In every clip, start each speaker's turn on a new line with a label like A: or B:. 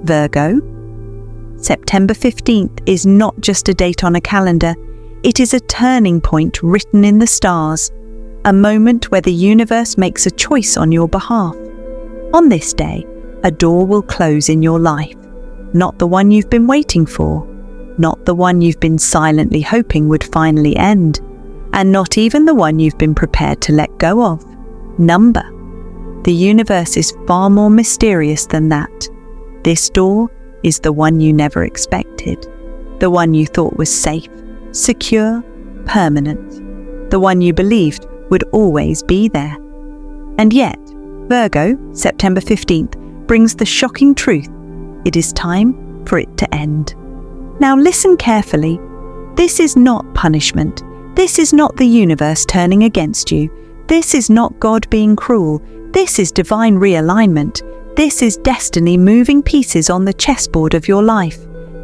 A: Virgo, September 15th is not just a date on a calendar, it is a turning point written in the stars, a moment where the universe makes a choice on your behalf. On this day, a door will close in your life, not the one you've been waiting for, not the one you've been silently hoping would finally end, and not even the one you've been prepared to let go of. Number. The universe is far more mysterious than that. This door is the one you never expected, the one you thought was safe, secure, permanent, the one you believed would always be there. And yet, Virgo, September 15th, brings the shocking truth. It is time for it to end. Now listen carefully. This is not punishment. This is not the universe turning against you. This is not God being cruel. This is divine realignment. This is destiny moving pieces on the chessboard of your life.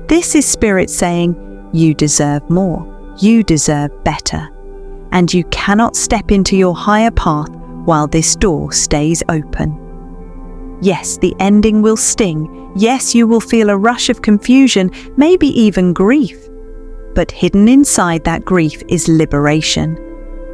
A: This is Spirit saying, you deserve more. You deserve better. And you cannot step into your higher path while this door stays open. Yes, the ending will sting. Yes, you will feel a rush of confusion, maybe even grief. But hidden inside that grief is liberation.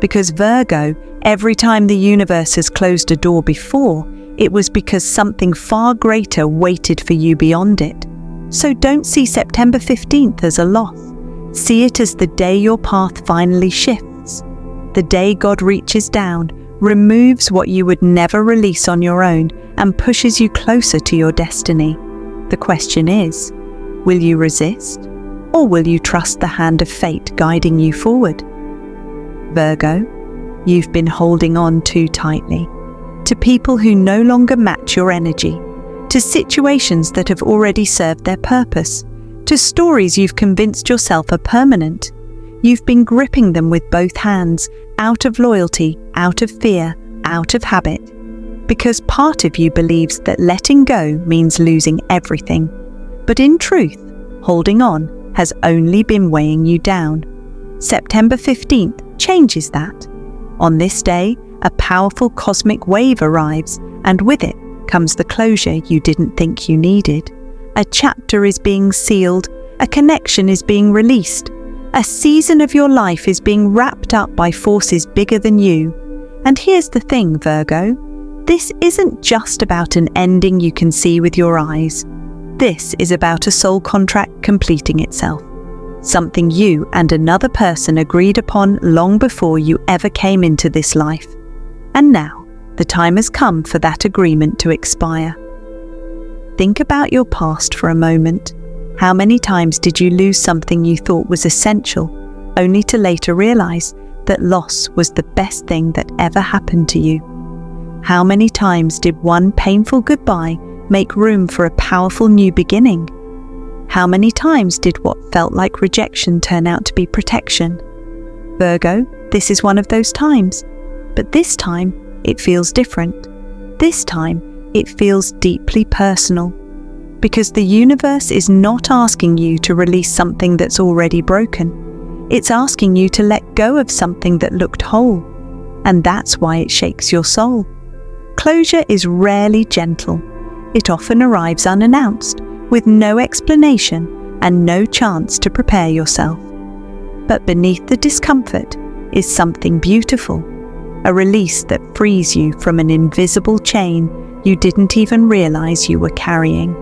A: Because Virgo, every time the universe has closed a door before, it was because something far greater waited for you beyond it. So don't see September 15th as a loss. See it as the day your path finally shifts. The day God reaches down, removes what you would never release on your own, and pushes you closer to your destiny. The question is, will you resist, or will you trust the hand of fate guiding you forward? Virgo, you've been holding on too tightly to people who no longer match your energy, to situations that have already served their purpose, to stories you've convinced yourself are permanent. You've been gripping them with both hands, out of loyalty, out of fear, out of habit, because part of you believes that letting go means losing everything. But in truth, holding on has only been weighing you down. September 15th changes that. On this day, a powerful cosmic wave arrives, and with it comes the closure you didn't think you needed. A chapter is being sealed, a connection is being released, a season of your life is being wrapped up by forces bigger than you. And here's the thing, Virgo, this isn't just about an ending you can see with your eyes. This is about a soul contract completing itself. Something you and another person agreed upon long before you ever came into this life. And now, the time has come for that agreement to expire. Think about your past for a moment. How many times did you lose something you thought was essential, only to later realize that loss was the best thing that ever happened to you? How many times did one painful goodbye make room for a powerful new beginning? How many times did what felt like rejection turn out to be protection? Virgo, this is one of those times. But this time, it feels different. This time, it feels deeply personal. Because the universe is not asking you to release something that's already broken. It's asking you to let go of something that looked whole. And that's why it shakes your soul. Closure is rarely gentle. It often arrives unannounced, with no explanation and no chance to prepare yourself. But beneath the discomfort is something beautiful, a release that frees you from an invisible chain you didn't even realize you were carrying.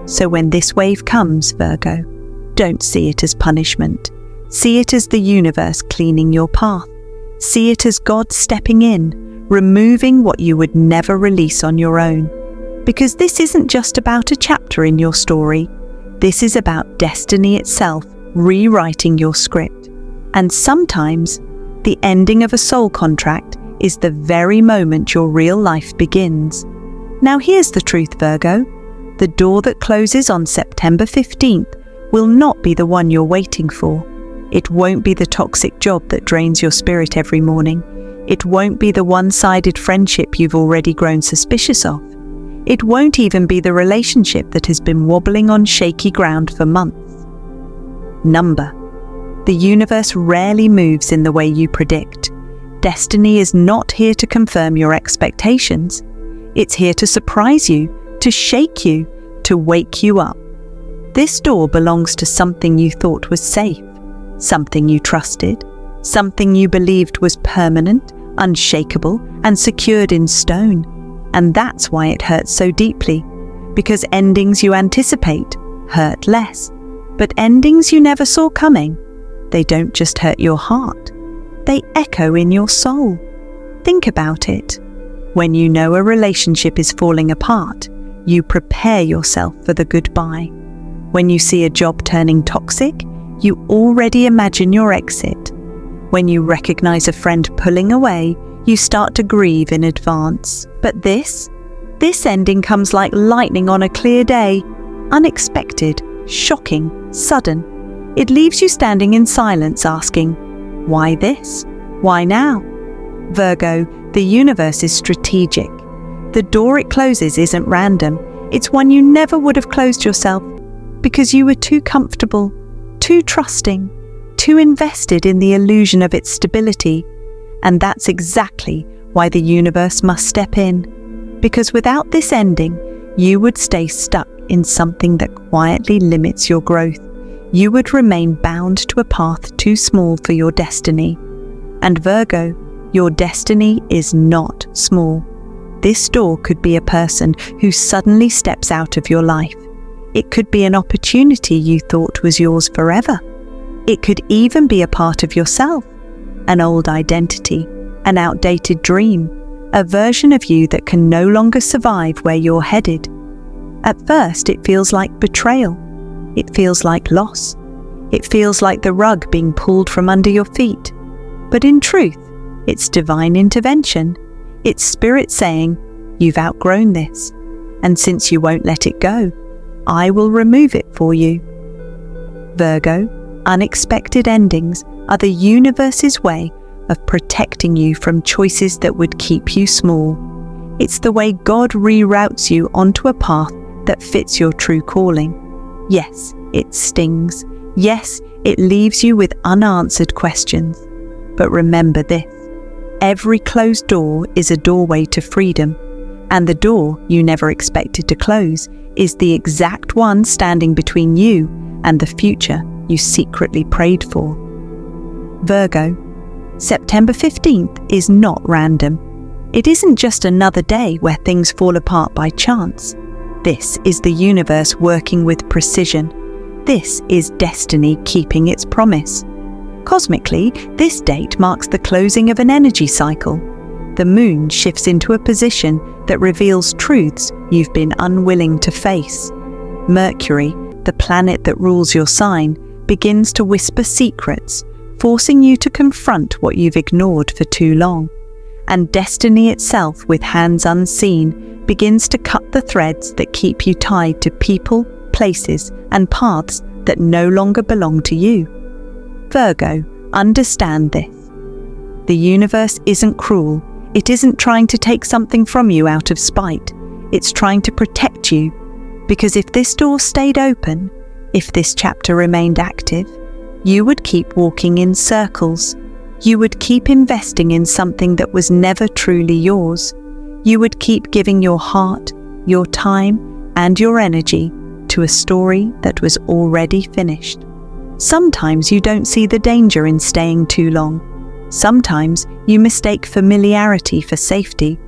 A: So when this wave comes, Virgo, don't see it as punishment. See it as the universe cleaning your path. See it as God stepping in, removing what you would never release on your own. Because this isn't just about a chapter in your story. This is about destiny itself rewriting your script. And sometimes, the ending of a soul contract is the very moment your real life begins. Now here's the truth, Virgo. The door that closes on September 15th will not be the one you're waiting for. It won't be the toxic job that drains your spirit every morning. It won't be the one-sided friendship you've already grown suspicious of. It won't even be the relationship that has been wobbling on shaky ground for months. Number. The universe rarely moves in the way you predict. Destiny is not here to confirm your expectations. It's here to surprise you, to shake you, to wake you up. This door belongs to something you thought was safe, something you trusted, something you believed was permanent, unshakable, and secured in stone. And that's why it hurts so deeply, because endings you anticipate hurt less. But endings you never saw coming, they don't just hurt your heart, they echo in your soul. Think about it. When you know a relationship is falling apart, you prepare yourself for the goodbye. When you see a job turning toxic, you already imagine your exit. When you recognize a friend pulling away, you start to grieve in advance. But this ending comes like lightning on a clear day, unexpected, shocking, sudden. It leaves you standing in silence asking, why this? Why now? Virgo, the universe is strategic. The door it closes isn't random. It's one you never would have closed yourself because you were too comfortable, too trusting, too invested in the illusion of its stability. And that's exactly why the universe must step in. Because without this ending, you would stay stuck in something that quietly limits your growth. You would remain bound to a path too small for your destiny. And Virgo, your destiny is not small. This door could be a person who suddenly steps out of your life. It could be an opportunity you thought was yours forever. It could even be a part of yourself, an old identity, an outdated dream, a version of you that can no longer survive where you're headed. At first, it feels like betrayal. It feels like loss. It feels like the rug being pulled from under your feet. But in truth, it's divine intervention. It's spirit saying, you've outgrown this, and since you won't let it go, I will remove it for you. Virgo, unexpected endings are the universe's way of protecting you from choices that would keep you small. It's the way God reroutes you onto a path that fits your true calling. Yes, it stings. Yes, it leaves you with unanswered questions. But remember this. Every closed door is a doorway to freedom, and the door you never expected to close is the exact one standing between you and the future you secretly prayed for. Virgo, September 15th is not random. It isn't just another day where things fall apart by chance. This is the universe working with precision. This is destiny keeping its promise. Cosmically, this date marks the closing of an energy cycle. The moon shifts into a position that reveals truths you've been unwilling to face. Mercury, the planet that rules your sign, begins to whisper secrets, forcing you to confront what you've ignored for too long. And destiny itself, with hands unseen, begins to cut the threads that keep you tied to people, places, and paths that no longer belong to you. Virgo, understand this. The universe isn't cruel. It isn't trying to take something from you out of spite. It's trying to protect you. Because if this door stayed open, if this chapter remained active, you would keep walking in circles. You would keep investing in something that was never truly yours. You would keep giving your heart, your time, and your energy to a story that was already finished. Sometimes you don't see the danger in staying too long. Sometimes you mistake familiarity for safety.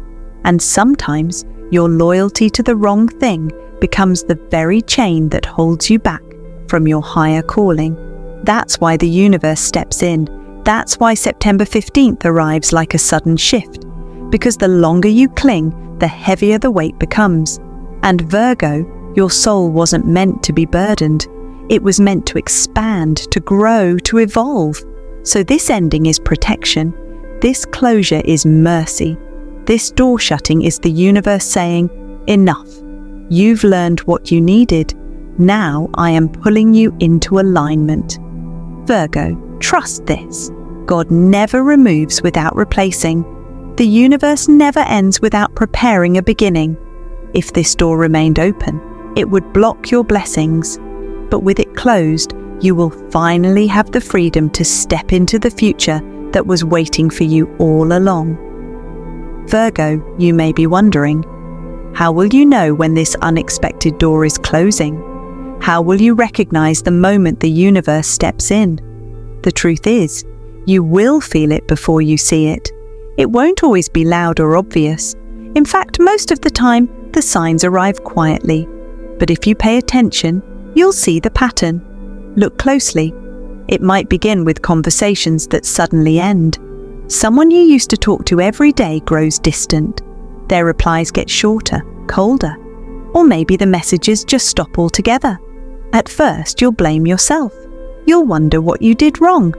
A: And sometimes your loyalty to the wrong thing becomes the very chain that holds you back from your higher calling. That's why the universe steps in. That's why September 15th arrives like a sudden shift. Because the longer you cling, the heavier the weight becomes. And Virgo, your soul wasn't meant to be burdened. It was meant to expand, to grow, to evolve. So this ending is protection. This closure is mercy. This door shutting is the universe saying, enough. You've learned what you needed. Now I am pulling you into alignment. Virgo, trust this. God never removes without replacing. The universe never ends without preparing a beginning. If this door remained open, it would block your blessings. But with it closed, you will finally have the freedom to step into the future that was waiting for you all along. Virgo, you may be wondering, How will you know when this unexpected door is closing? How will you recognize the moment the universe steps in? The truth is, you will feel it before you see it. It won't always be loud or obvious. In fact, most of the time, the signs arrive quietly. But if you pay attention, you'll see the pattern. Look closely. It might begin with conversations that suddenly end. Someone you used to talk to every day grows distant. Their replies get shorter, colder. Or maybe the messages just stop altogether. At first, you'll blame yourself. You'll wonder what you did wrong.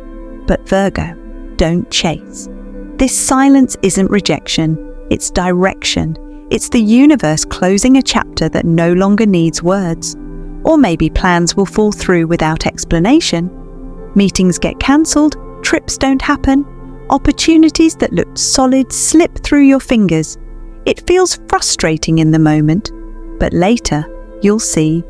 A: But Virgo, don't chase. This silence isn't rejection, it's direction. It's the universe closing a chapter that no longer needs words. Or maybe plans will fall through without explanation. Meetings get cancelled, trips don't happen, opportunities that looked solid slip through your fingers. It feels frustrating in the moment, but later you'll see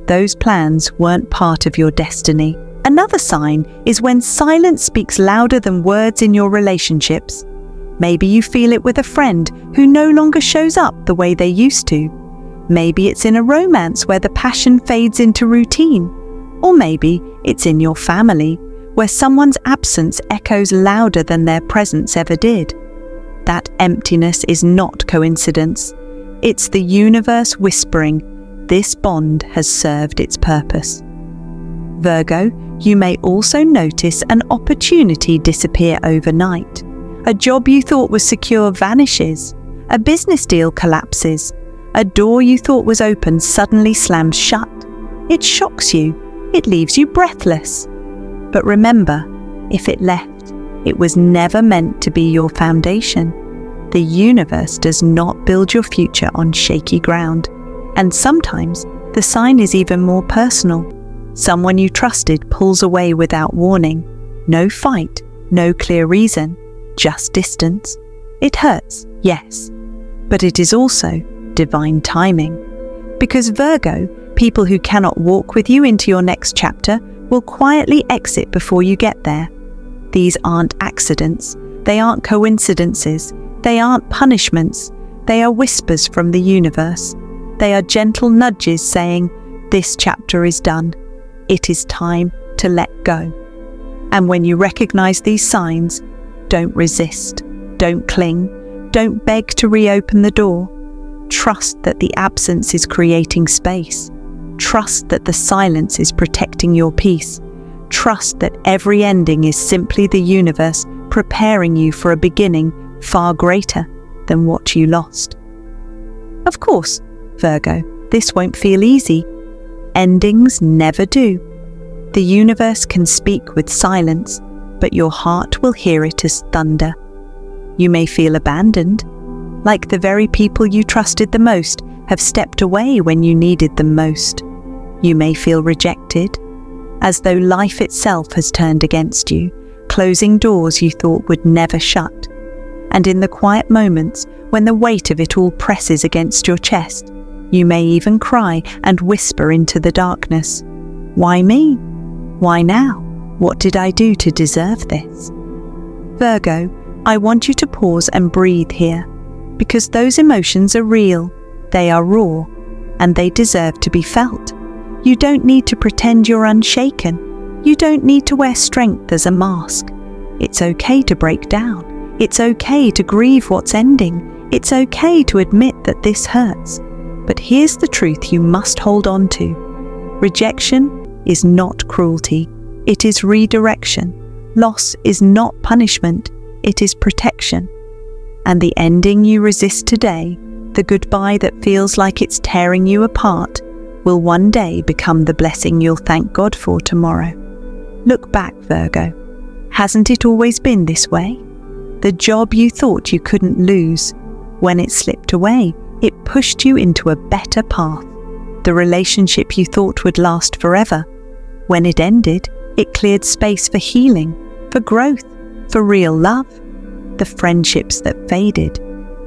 A: those plans weren't part of your destiny. Another sign is when silence speaks louder than words in your relationships. Maybe you feel it with a friend who no longer shows up the way they used to. Maybe it's in a romance where the passion fades into routine. Or maybe it's in your family, where someone's absence echoes louder than their presence ever did. That emptiness is not coincidence. It's the universe whispering, this bond has served its purpose. Virgo, you may also notice an opportunity disappear overnight. A job you thought was secure vanishes. A business deal collapses. A door you thought was open suddenly slams shut. It shocks you. It leaves you breathless. But remember, if it left, it was never meant to be your foundation. The universe does not build your future on shaky ground. And sometimes the sign is even more personal. Someone you trusted pulls away without warning. No fight, no clear reason, just distance. It hurts, yes, but it is also divine timing. Because Virgo, people who cannot walk with you into your next chapter will quietly exit before you get there. These aren't accidents, they aren't coincidences, they aren't punishments, they are whispers from the universe. They are gentle nudges saying, this chapter is done. It is time to let go. And when you recognize these signs, don't resist, don't cling, don't beg to reopen the door. Trust that the absence is creating space. Trust that the silence is protecting your peace. Trust that every ending is simply the universe preparing you for a beginning far greater than what you lost. Of course, Virgo, this won't feel easy. Endings never do. The universe can speak with silence, but your heart will hear it as thunder. You may feel abandoned, like the very people you trusted the most have stepped away when you needed them most. You may feel rejected, as though life itself has turned against you, closing doors you thought would never shut. And in the quiet moments, when the weight of it all presses against your chest, you may even cry and whisper into the darkness, why me? Why now? What did I do to deserve this? Virgo, I want you to pause and breathe here, because those emotions are real, they are raw, and they deserve to be felt. You don't need to pretend you're unshaken. You don't need to wear strength as a mask. It's okay to break down. It's okay to grieve what's ending. It's okay to admit that this hurts. But here's the truth you must hold on to. Rejection is not cruelty. It is redirection. Loss is not punishment. It is protection. And the ending you resist today, the goodbye that feels like it's tearing you apart, will one day become the blessing you'll thank God for tomorrow. Look back, Virgo. Hasn't it always been this way? The job you thought you couldn't lose, when it slipped away, it pushed you into a better path. The relationship you thought would last forever, when it ended, it cleared space for healing, for growth, for real love. The friendships that faded,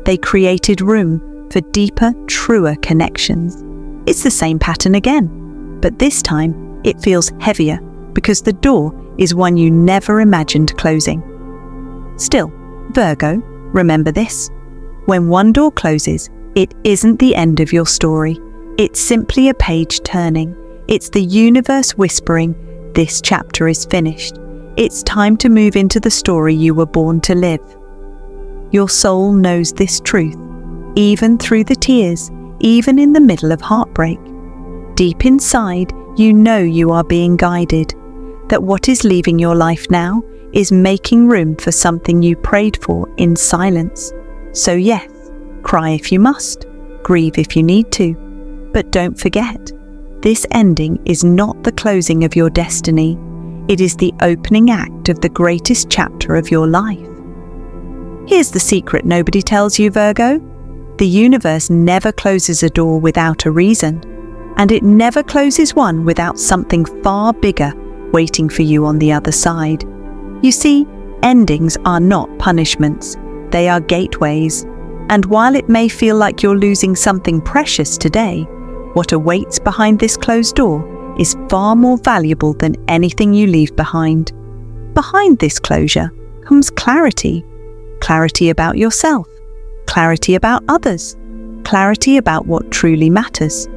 A: they created room for deeper, truer connections. It's the same pattern again, but this time it feels heavier because the door is one you never imagined closing. Still, Virgo, remember this. When one door closes, It isn't the end of your story. It's simply a page turning. It's the universe whispering, "This chapter is finished. It's time to move into the story you were born to live." Your soul knows this truth, even through the tears, even in the middle of heartbreak. Deep inside, you know you are being guided, that what is leaving your life now is making room for something you prayed for in silence. So yes, cry if you must, grieve if you need to, but don't forget, this ending is not the closing of your destiny. It is the opening act of the greatest chapter of your life. Here's the secret nobody tells you, Virgo. The universe never closes a door without a reason, and it never closes one without something far bigger waiting for you on the other side. You see, endings are not punishments. They are gateways. And while it may feel like you're losing something precious today, what awaits behind this closed door is far more valuable than anything you leave behind. Behind this closure comes clarity. Clarity about yourself. Clarity about others. Clarity about what truly matters.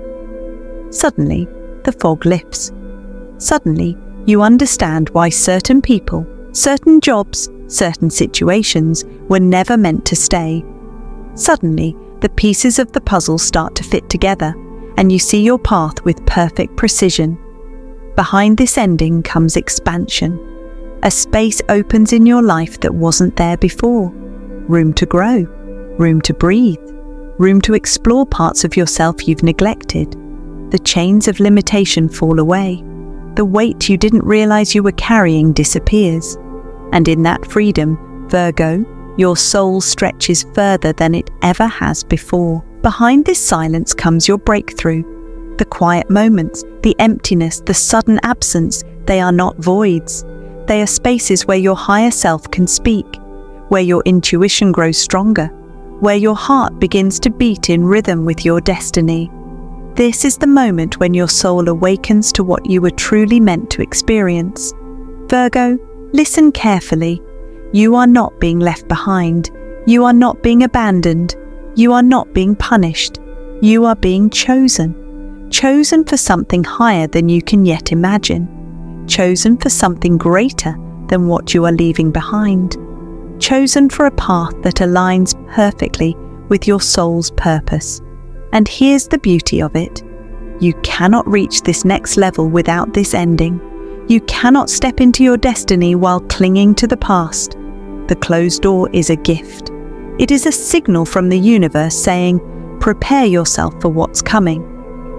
A: Suddenly, the fog lifts. Suddenly, you understand why certain people, certain jobs, certain situations were never meant to stay. Suddenly, the pieces of the puzzle start to fit together, and you see your path with perfect precision. Behind this ending comes expansion. A space opens in your life that wasn't there before. Room to grow, room to breathe, room to explore parts of yourself you've neglected. The chains of limitation fall away. The weight you didn't realize you were carrying disappears. And in that freedom, Virgo, your soul stretches further than it ever has before. Behind this silence comes your breakthrough. The quiet moments, the emptiness, the sudden absence, they are not voids. They are spaces where your higher self can speak, where your intuition grows stronger, where your heart begins to beat in rhythm with your destiny. This is the moment when your soul awakens to what you were truly meant to experience. Virgo, listen carefully. You are not being left behind. You are not being abandoned. You are not being punished. You are being chosen. Chosen for something higher than you can yet imagine. Chosen for something greater than what you are leaving behind. Chosen for a path that aligns perfectly with your soul's purpose. And here's the beauty of it. You cannot reach this next level without this ending. You cannot step into your destiny while clinging to the past. The closed door is a gift. It is a signal from the universe saying, prepare yourself for what's coming.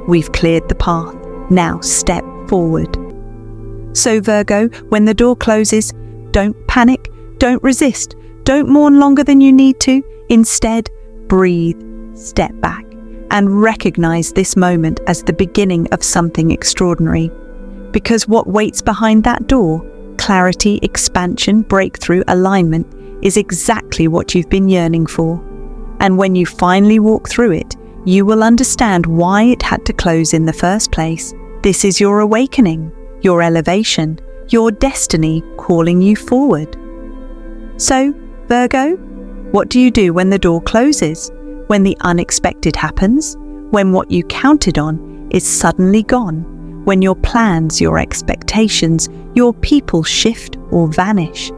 A: We've cleared the path. Now step forward. So Virgo, when the door closes, don't panic, don't resist, don't mourn longer than you need to. Instead, breathe, step back, and recognize this moment as the beginning of something extraordinary. Because what waits behind that door, clarity, expansion, breakthrough, alignment, is exactly what you've been yearning for. And when you finally walk through it, you will understand why it had to close in the first place. This is your awakening, your elevation, your destiny calling you forward. So, Virgo, what do you do when the door closes? When the unexpected happens? When what you counted on is suddenly gone? When your plans, your expectations, your people shift or vanish?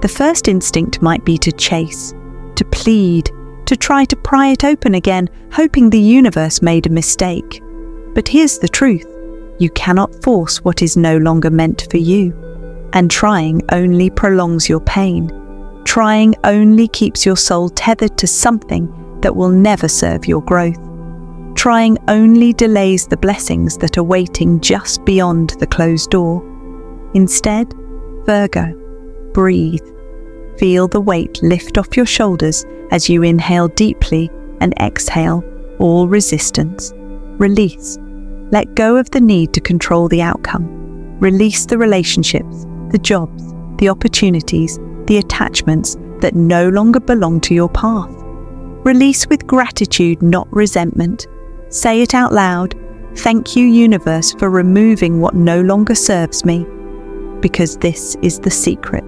A: The first instinct might be to chase, to plead, to try to pry it open again, hoping the universe made a mistake. But here's the truth. You cannot force what is no longer meant for you. And trying only prolongs your pain. Trying only keeps your soul tethered to something that will never serve your growth. Trying only delays the blessings that are waiting just beyond the closed door. Instead, Virgo, breathe. Feel the weight lift off your shoulders as you inhale deeply and exhale all resistance. Release. Let go of the need to control the outcome. Release the relationships, the jobs, the opportunities, the attachments that no longer belong to your path. Release with gratitude, not resentment. Say it out loud. Thank you, universe, for removing what no longer serves me. Because this is the secret.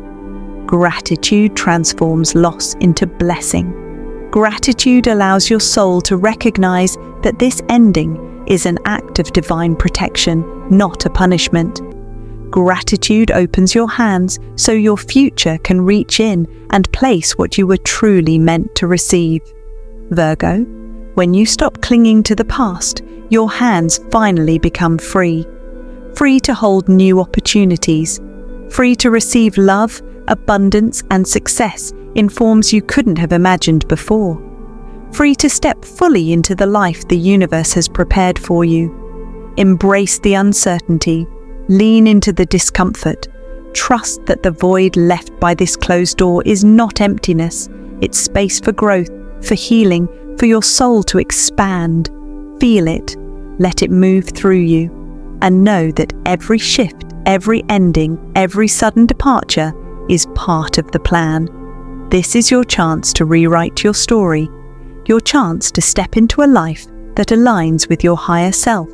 A: Gratitude transforms loss into blessing. Gratitude allows your soul to recognize that this ending is an act of divine protection, not a punishment. Gratitude opens your hands so your future can reach in and place what you were truly meant to receive. Virgo, when you stop clinging to the past, your hands finally become free. Free to hold new opportunities. Free to receive love, abundance, and success in forms you couldn't have imagined before. Free to step fully into the life the universe has prepared for you. Embrace the uncertainty. Lean into the discomfort. Trust that the void left by this closed door is not emptiness. It's space for growth, for healing, for your soul to expand. Feel it. Let it move through you. And know that every shift, every ending, every sudden departure is part of the plan. This is your chance to rewrite your story. Your chance to step into a life that aligns with your higher self.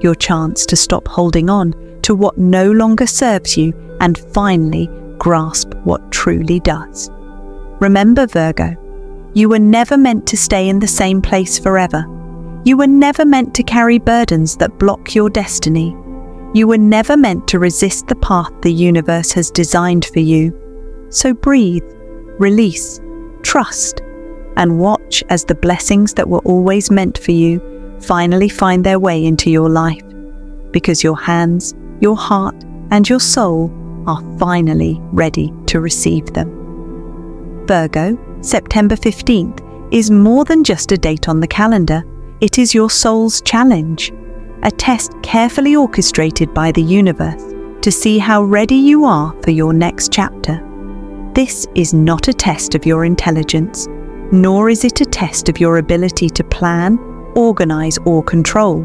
A: Your chance to stop holding on to what no longer serves you and finally grasp what truly does. Remember, Virgo, you were never meant to stay in the same place forever. You were never meant to carry burdens that block your destiny. You were never meant to resist the path the universe has designed for you. So breathe, release, trust, and watch as the blessings that were always meant for you finally find their way into your life. Because your hands, your heart, and your soul are finally ready to receive them. Virgo, September 15th is more than just a date on the calendar. It is your soul's challenge, a test carefully orchestrated by the universe to see how ready you are for your next chapter. This is not a test of your intelligence, nor is it a test of your ability to plan, organize, or control.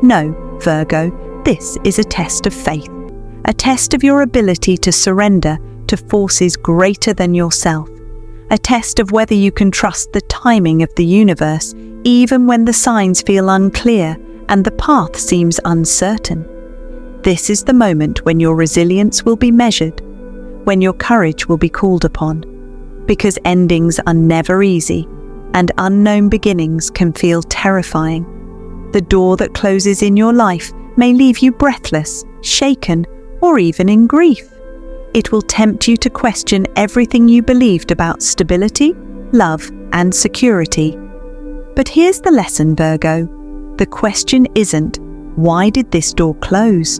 A: No, Virgo, this is a test of faith, a test of your ability to surrender to forces greater than yourself, a test of whether you can trust the timing of the universe even when the signs feel unclear and the path seems uncertain. This is the moment when your resilience will be measured, when your courage will be called upon, because endings are never easy and unknown beginnings can feel terrifying. The door that closes in your life may leave you breathless, shaken, or even in grief. It will tempt you to question everything you believed about stability, love, and security. But here's the lesson, Virgo. The question isn't, why did this door close?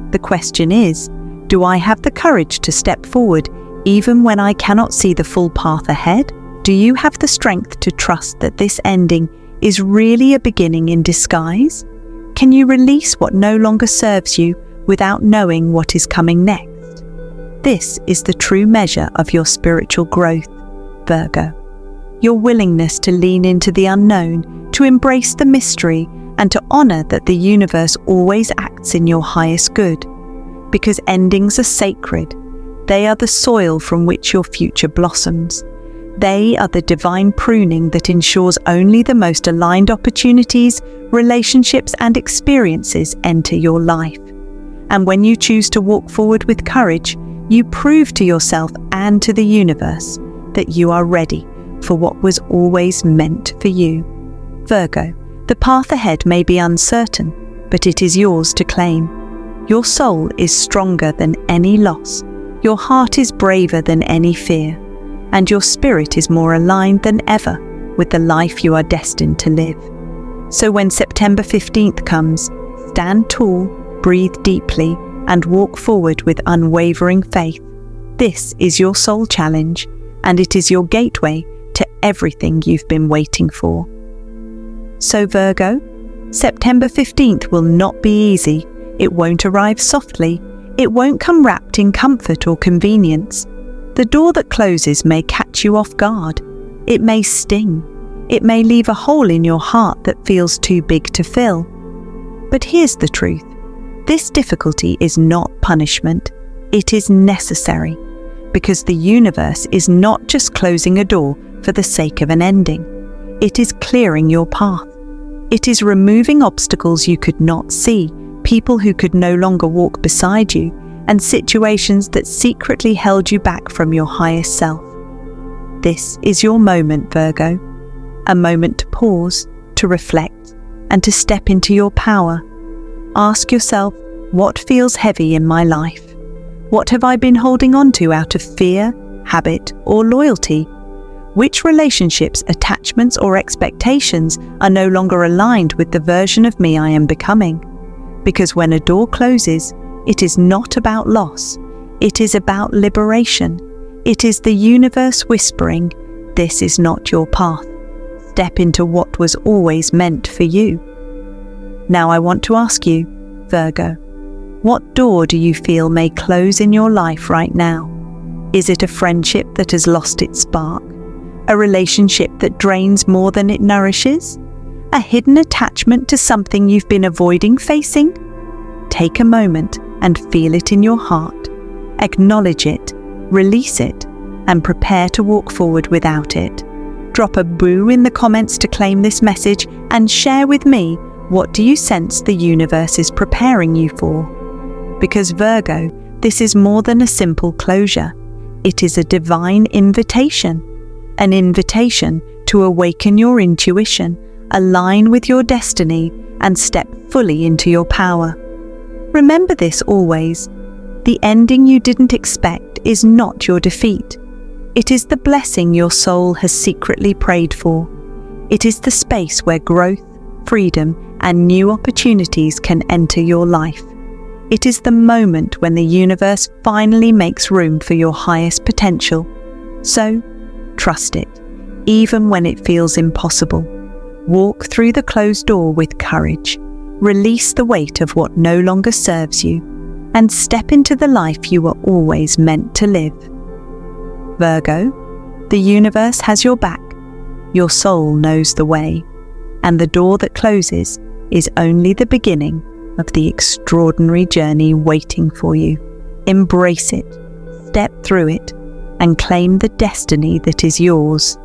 A: The question is, do I have the courage to step forward even when I cannot see the full path ahead? Do you have the strength to trust that this ending is really a beginning in disguise? Can you release what no longer serves you without knowing what is coming next? This is the true measure of your spiritual growth, Virgo. Your willingness to lean into the unknown, to embrace the mystery, and to honor that the universe always acts in your highest good. Because endings are sacred. They are the soil from which your future blossoms. They are the divine pruning that ensures only the most aligned opportunities, relationships, and experiences enter your life. And when you choose to walk forward with courage, you prove to yourself and to the universe that you are ready for what was always meant for you. Virgo, the path ahead may be uncertain, but it is yours to claim. Your soul is stronger than any loss. Your heart is braver than any fear. And your spirit is more aligned than ever with the life you are destined to live. So when September 15th comes, stand tall, breathe deeply, and walk forward with unwavering faith. This is your soul challenge, and it is your gateway to everything you've been waiting for. So Virgo, September 15th will not be easy. It won't arrive softly. It won't come wrapped in comfort or convenience. The door that closes may catch you off guard. It may sting. It may leave a hole in your heart that feels too big to fill. But here's the truth. This difficulty is not punishment. It is necessary, because the universe is not just closing a door for the sake of an ending. It is clearing your path. It is removing obstacles you could not see, people who could no longer walk beside you, and situations that secretly held you back from your highest self. This is your moment, Virgo. a moment to pause, to reflect, and to step into your power. Ask yourself, what feels heavy in my life? What have I been holding on to out of fear, habit, or loyalty? Which relationships, attachments, or expectations are no longer aligned with the version of me I am becoming? Because when a door closes, it is not about loss. It is about liberation. It is the universe whispering, "This is not your path. Step into what was always meant for you." Now I want to ask you, Virgo, what door do you feel may close in your life right now? Is it a friendship that has lost its spark? A relationship that drains more than it nourishes? A hidden attachment to something you've been avoiding facing? Take a moment and feel it in your heart. Acknowledge it, release it, and prepare to walk forward without it. Drop a boo in the comments to claim this message and share with me, what do you sense the universe is preparing you for? Because Virgo, this is more than a simple closure. It is a divine invitation. An invitation to awaken your intuition, align with your destiny, and step fully into your power. Remember this always. The ending you didn't expect is not your defeat. It is the blessing your soul has secretly prayed for. It is the space where growth, freedom, and new opportunities can enter your life. It is the moment when the universe finally makes room for your highest potential. So, trust it, even when it feels impossible. Walk through the closed door with courage. Release the weight of what no longer serves you, and step into the life you were always meant to live. Virgo, the universe has your back. Your soul knows the way, and the door that closes is only the beginning of the extraordinary journey waiting for you. Embrace it, step through it, and claim the destiny that is yours.